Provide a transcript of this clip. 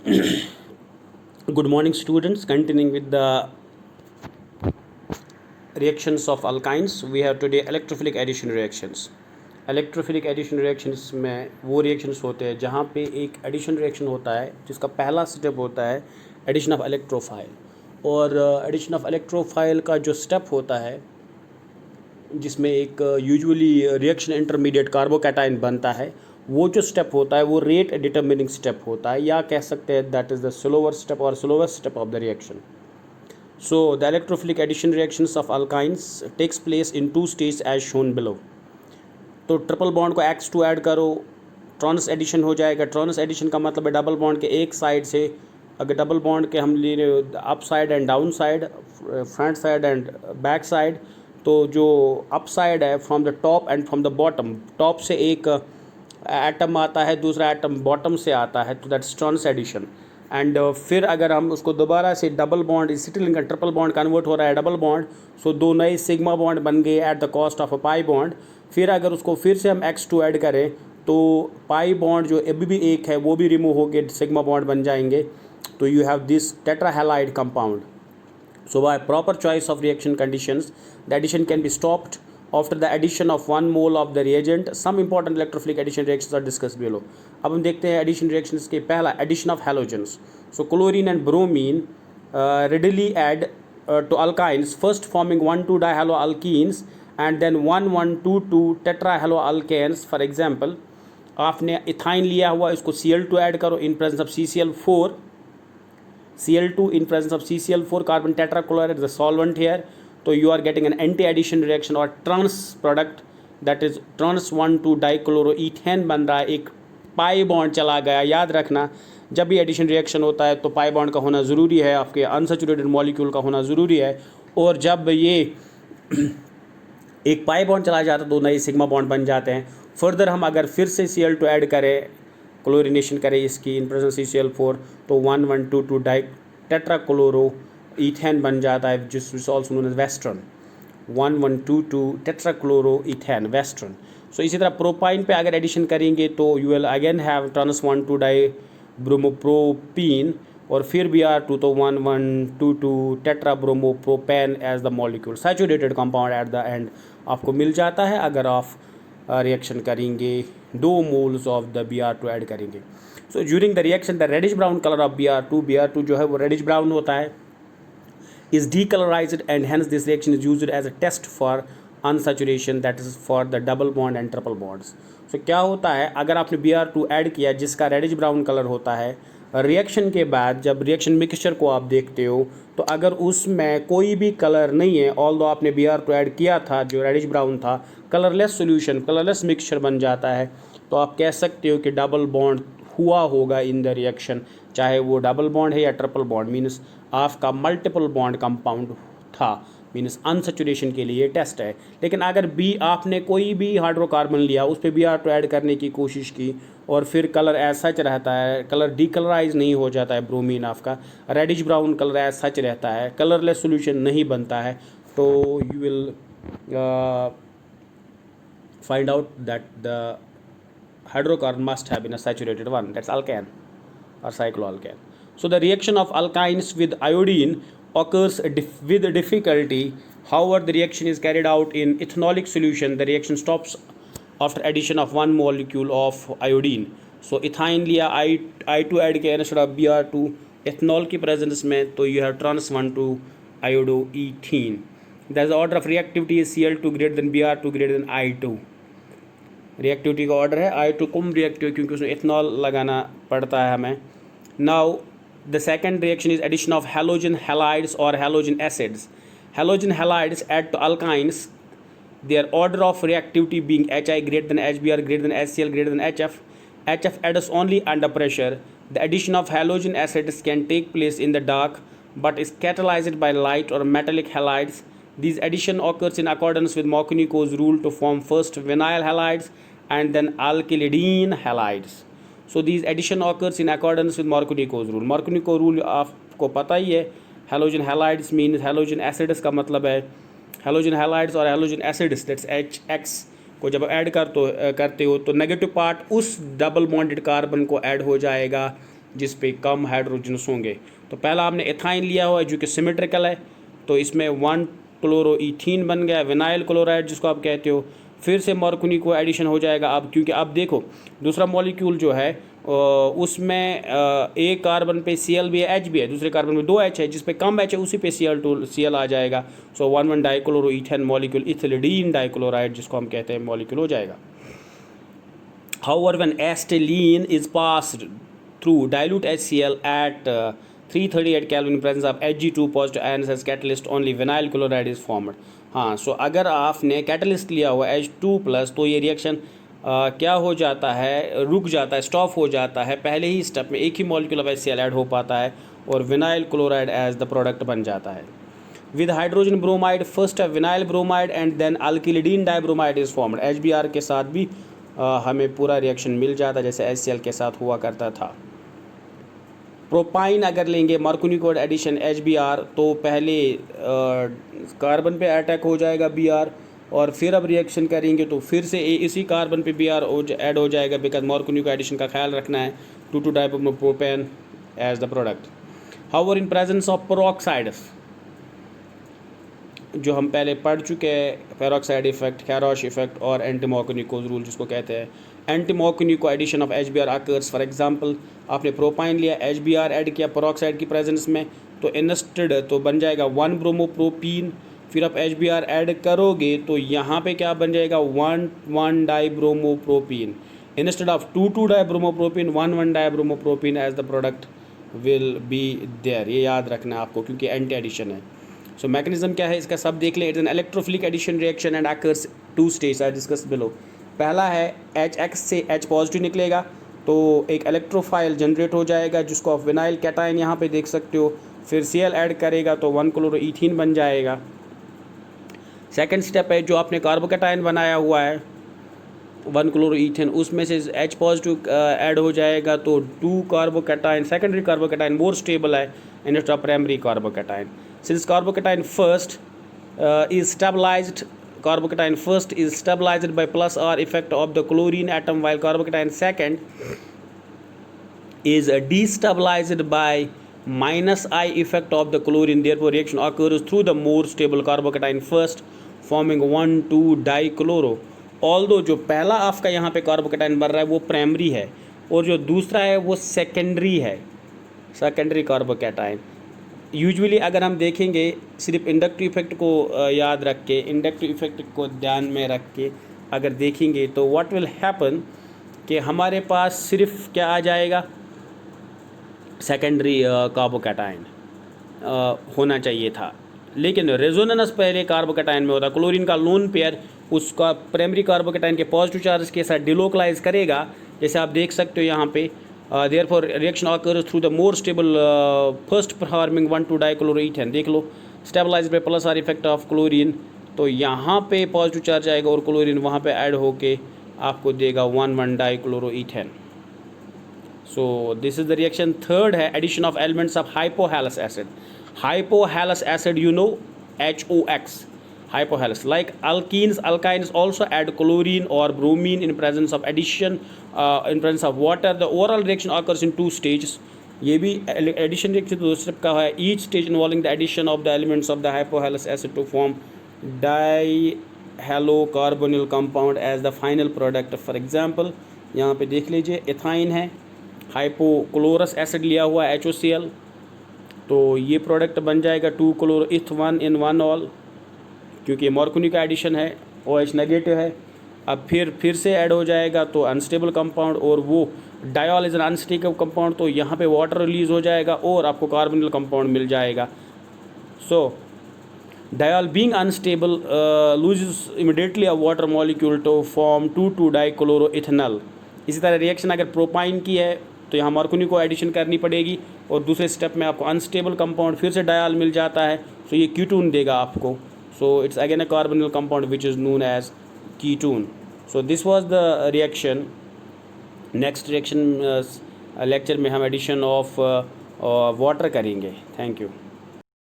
Good morning, students. Continuing with the reactions of alkynes, we have today electrophilic addition reactions. Electrophilic addition reactions में वो reactions होते हैं जहाँ पे एक एडिशन रिएक्शन होता है जिसका पहला स्टेप होता है एडिशन ऑफ इलेक्ट्रोफाइल। और एडिशन ऑफ इलेक्ट्रोफाइल का जो स्टेप होता है जिसमें एक यूजुअली रिएक्शन इंटरमीडिएट कार्बोकैटाइन बनता है, वो जो स्टेप होता है वो रेट डिटर्मिनिंग स्टेप होता है, या कह सकते हैं that is the slower step और slowest step of the reaction. So the electrophilic addition reactions of alkynes takes place in two stages as shown below. तो ट्रिपल बॉन्ड को X2 ऐड करो, ट्रांस एडिशन हो जाएगा. Trans addition का मतलब है double bond के एक साइड से, अगर डबल बॉन्ड के हम ले रहे हो up side and down side, front side and back side, तो जो अप साइड है from the top and from the bottom, top से एक एटम आता है, दूसरा एटम बॉटम से आता है, तो दैट्स ट्रांस एडिशन. एंड फिर अगर हम उसको दोबारा से डबल बॉन्ड, स्टिल का ट्रिपल बॉन्ड कन्वर्ट हो रहा है डबल बॉन्ड, सो दो नए सिग्मा बॉन्ड बन गए at the cost of a pi bond. फिर अगर उसको फिर से हम X2 ऐड करें तो पाई बॉन्ड जो अभी भी एक है वो भी रिमूव हो गए, सिग्मा बॉन्ड बन जाएंगे. तो you have this tetrahalide compound. So by proper choice of reaction conditions, the addition can be stopped after the addition of 1 mole of the reagent. Some important electrophilic addition reactions are discussed below. अब हम देखते हैं addition reactions के पहला addition of halogens. So chlorine and bromine readily add to alkynes, first forming 1,2 dihaloalkenes and then 1,1,2,2 tetrahaloalkanes. For example, आपने ethyne लिया हुआ, इसको Cl2 ऐड करो in presence of CCl4. Cl2 in presence of CCl4, carbon tetrachloride is the solvent here. So you are getting an anti-addition reaction or trans product, that is trans 1,2-dichloroethane बन रहा है. एक pi bond चला गया. याद रखना जब भी एडिशन रिएक्शन होता है तो पाई बॉन्ड का होना ज़रूरी है, आपके अनसैचुरेटेड मॉलिक्यूल का होना ज़रूरी है. और जब ये एक पाई बॉन्ड चला जाता है तो नए सिग्मा बॉन्ड बन जाते हैं. फर्दर हम अगर फिर से Cl2 ऐड करें, क्लोरिनेशन करें इसकी इन प्रेजेंस CCl4, तो 1,1,2,2 डाई टेट्राक्लोरो ईथेन बन जाता है, जिस also known as westron. 1,1,2,2 tetrachloroethane westron. So इसी तरह प्रोपाइन पे अगर एडिशन करेंगे तो you will again have trans 1,2 dibromopropene और फिर Br2, तो 1,1,2,2 tetrabromopropane as the molecule. Saturated compound at the end आपको मिल जाता है अगर आप रिएक्शन करेंगे 2 moles of the Br2 add करेंगे. So during the reaction the reddish brown colour of Br2 जो है वो रेडिश ब्राउन होता है, is decolourised and hence this reaction is used as a test for unsaturation, that is for the double bond and triple bonds. So क्या होता है, अगर आपने Br2 ऐड किया जिसका रेडिश ब्राउन कलर होता है, रिएक्शन के बाद जब रिएक्शन मिक्सचर को आप देखते हो तो अगर उसमें कोई भी कलर नहीं है, ऑल्दो आपने Br2 ऐड किया था जो रेडिश ब्राउन था, कलरलेस सॉल्यूशन, कलरलेस मिक्सचर बन जाता है, तो आप कह सकते हो कि डबल बॉन्ड हुआ होगा इन द रिएक्शन, चाहे वो डबल बॉन्ड है या ट्रिपल बॉन्ड, मीन्स आपका मल्टीपल बॉन्ड कंपाउंड था, मीन्स अनसैचुरेशन के लिए टेस्ट है. लेकिन अगर आपने कोई भी हाइड्रोकार्बन लिया, उस पर Br2 ऐड करने की कोशिश की और फिर कलर एज सच रहता है, कलर डीकलराइज नहीं हो जाता है, ब्रोमीन आपका reddish brown colour as such रहता है, कलरलेस सॉल्यूशन नहीं बनता है, तो you will find out that the hydrocarbon must have been a saturated one, that's alkane or cycloalkane. So the reaction of alkynes with iodine occurs with difficulty. However, the reaction is carried out in ethanolic solution. The reaction stops after addition of one molecule of iodine. So ethyne लिया, I2 add किया instead of Br2 ethanol की presence में, तो you have trans 1,2 iodoethene. Thus the order of reactivity is Cl2 greater than Br2 greater than I2. Reactivity का order है I2 कम reactive क्योंकि उसमें ethanol लगाना पड़ता है हमें. Now the second reaction is addition of halogen halides और halogen acids. Halogen halides add to alkynes, their order of reactivity being Hi greater than HBr greater than HCl greater than HF. HF adds only under pressure. The addition of halogen acids can take place in the dark but is catalyzed by light or metallic halides. These addition occurs in accordance with Markovnikov's rule to form first vinyl halides and then alkylidene halides. So these addition occurs in accordance with Markovnikov's rule. Markovnikov rule आपको पता ही है. Halogen halides means halogen acids का मतलब है halogen halides और halogen acids, that's HX को जब add करते हो तो नेगेटिव पार्ट उस डबल बॉन्डेड कार्बन को ऐड हो जाएगा जिस पे कम हाइड्रोजन्स होंगे। तो पहला आपने एथाइन लिया हुआ है जो कि सिमेट्रिकल है, तो इसमें 1 क्लोरोईथीन बन गया, विनाइल क्लोराइड जिसको आप कहते हो। फिर से मरकुनी को एडिशन हो जाएगा अब, क्योंकि अब देखो दूसरा मॉलिक्यूल जो है उसमें एक कार्बन पे Cl भी है, H भी है, दूसरे कार्बन में 2 H है, जिस पे कम H है उसी पे Cl आ जाएगा। सो 1,1 डाइक्लोरोईथेन मॉलिक्यूल इथिलीन डाइक्लोराइड जिसको हम कहते हैं मॉलिक्यूल हो जाएगा। However, when acetylene is passed through dilute HCl at 338 Kelvin in presence of Hg2 positive ions as catalyst, only vinyl chloride is formed। हाँ, सो अगर आपने कैटलिस्ट लिया हुआ H2+ तो ये रिएक्शन क्या हो जाता है, रुक जाता है, स्टॉप हो जाता है। पहले ही स्टेप में एक ही मॉलिक्यूल ऑफ HCl ऐड हो पाता है और vinyl chloride as the product बन जाता है। With hydrogen bromide first vinyl bromide and then alkylidene dibromide is formed. HBr के साथ भी हमें पूरा रिएक्शन मिल जाता जैसे HCl के साथ हुआ करता था। प्रोपाइन अगर लेंगे मरकुनी कोड एडिशन HBr तो पहले कार्बन पे अटैक हो जाएगा Br, और फिर अब रिएक्शन करेंगे तो फिर से इसी कार्बन पे Br ऐड हो जाएगा, बिकॉज मरकुनी को एडिशन का ख्याल रखना है, 2,2 dipropane as the product. However in presence of peroxides, जो हम पहले पढ़ चुके हैं, पेरोक्साइड इफेक्ट, कैरोश इफेक्ट और एंटीमोकुनिको रूल जिसको कहते हैं। Anti Markovnikov addition of HBr occurs, for example आपने प्रोपाइन लिया, HBr ऐड किया पेरोक्साइड की प्रेजेंस में, तो इनस्टेड तो बन जाएगा 1 ब्रोमोप्रोपीन। फिर आप HBr ऐड करोगे तो यहाँ पे क्या बन जाएगा, 1,1 dibromopropene instead of 2,2 dibromopropene, 1,1 dibromopropene as the product will be there. ये याद रखना है आपको क्योंकि एंटी एडिशन है। सो मैकेनिज्म क्या है इसका सब देख ले। It's an electrophilic addition reaction and occurs 2 stage I discuss below. पहला है HX से H पॉजिटिव निकलेगा तो एक इलेक्ट्रोफाइल जनरेट हो जाएगा जिसको आप विनाइल कैटाइन यहाँ पे देख सकते हो। फिर Cl ऐड करेगा तो 1 क्लोरोईथीन बन जाएगा। सेकंड स्टेप है जो आपने कार्बोकैटाइन बनाया हुआ है 1 क्लोरोईथेन, उसमें से H पॉजिटिव ऐड हो जाएगा तो 2 carbocation, secondary carbocation more stable है instead of primary carbocation. Since carbocation first is stabilized by plus R effect of the chlorine atom, while carbocation second is destabilized by minus I effect of the chlorine. Therefore, reaction occurs through the more stable carbocation first, forming 1,2 dichloro. Although जो पहला आपका यहाँ पे carbocation बन रहा है वो primary है और जो दूसरा है वो सेकेंडरी है, सेकेंडरी कार्बोकैटाइन। यूजुअली अगर हम देखेंगे सिर्फ इंडक्टिव इफेक्ट को याद रख के, इंडक्टिव इफेक्ट को ध्यान में रख के अगर देखेंगे तो व्हाट विल हैपन कि हमारे पास सिर्फ क्या आ जाएगा, सेकेंडरी कार्बोकैटाइन होना चाहिए था, लेकिन रेजोनेंस पहले कार्बोकैटाइन में होता। क्लोरीन का लोन पेयर उसका प्राइमरी कार्बोकैटाइन के पॉजिटिव चार्ज के साथ डिलोकलाइज करेगा, जैसे आप देख सकते हो यहाँ पे। Therefore reaction occurs through the more stable first forming 1,2 dichloroethane। देख लो stabilized by plus R effect of chlorine, तो यहाँ पे पॉजिटिव चार्ज आएगा और क्लोरीन वहाँ पे ऐड होके आपको देगा 1,1 dichloroethane. So this is the reaction. Third है addition of elements of hypohalous acid. Hypohalous acid you know HOX, hypohalous. Like alkenes, alkynes also add chlorine or bromine in presence of addition in presence of water. The overall reaction occurs in 2 stages. ये भी addition reaction दो step का है। Each stage involving the addition of the elements of the hypohalous acid to form dihaloocarbonyl compound as the final product. For example यहाँ पे देख लीजिए ethyne है, हाइपोक्लोरस एसिड लिया हुआ है HOCl, तो ये प्रोडक्ट बन जाएगा 2 chloroeth1 in 1 ol, क्योंकि मॉर्कुनी का एडिशन है, OH नेगेटिव है। अब फिर से ऐड हो जाएगा तो अनस्टेबल कंपाउंड, और वो diol is an unstable compound, तो यहाँ पे वाटर रिलीज हो जाएगा और आपको कार्बोनिल कंपाउंड मिल जाएगा। So diol being unstable loses immediately a water molecule to form 2,2 dichloroethanol. इसी तरह रिएक्शन अगर प्रोपाइन की है तो यहाँ मॉर्कुनी को एडिशन करनी पड़ेगी और दूसरे स्टेप में आपको अनस्टेबल कंपाउंड फिर से डायोल मिल जाता है, तो ये कीटोन देगा आपको। So it's again a carbonyl compound which is known as ketone. So this was the reaction. Next reaction lecture में हम addition of water करेंगे. Thank you.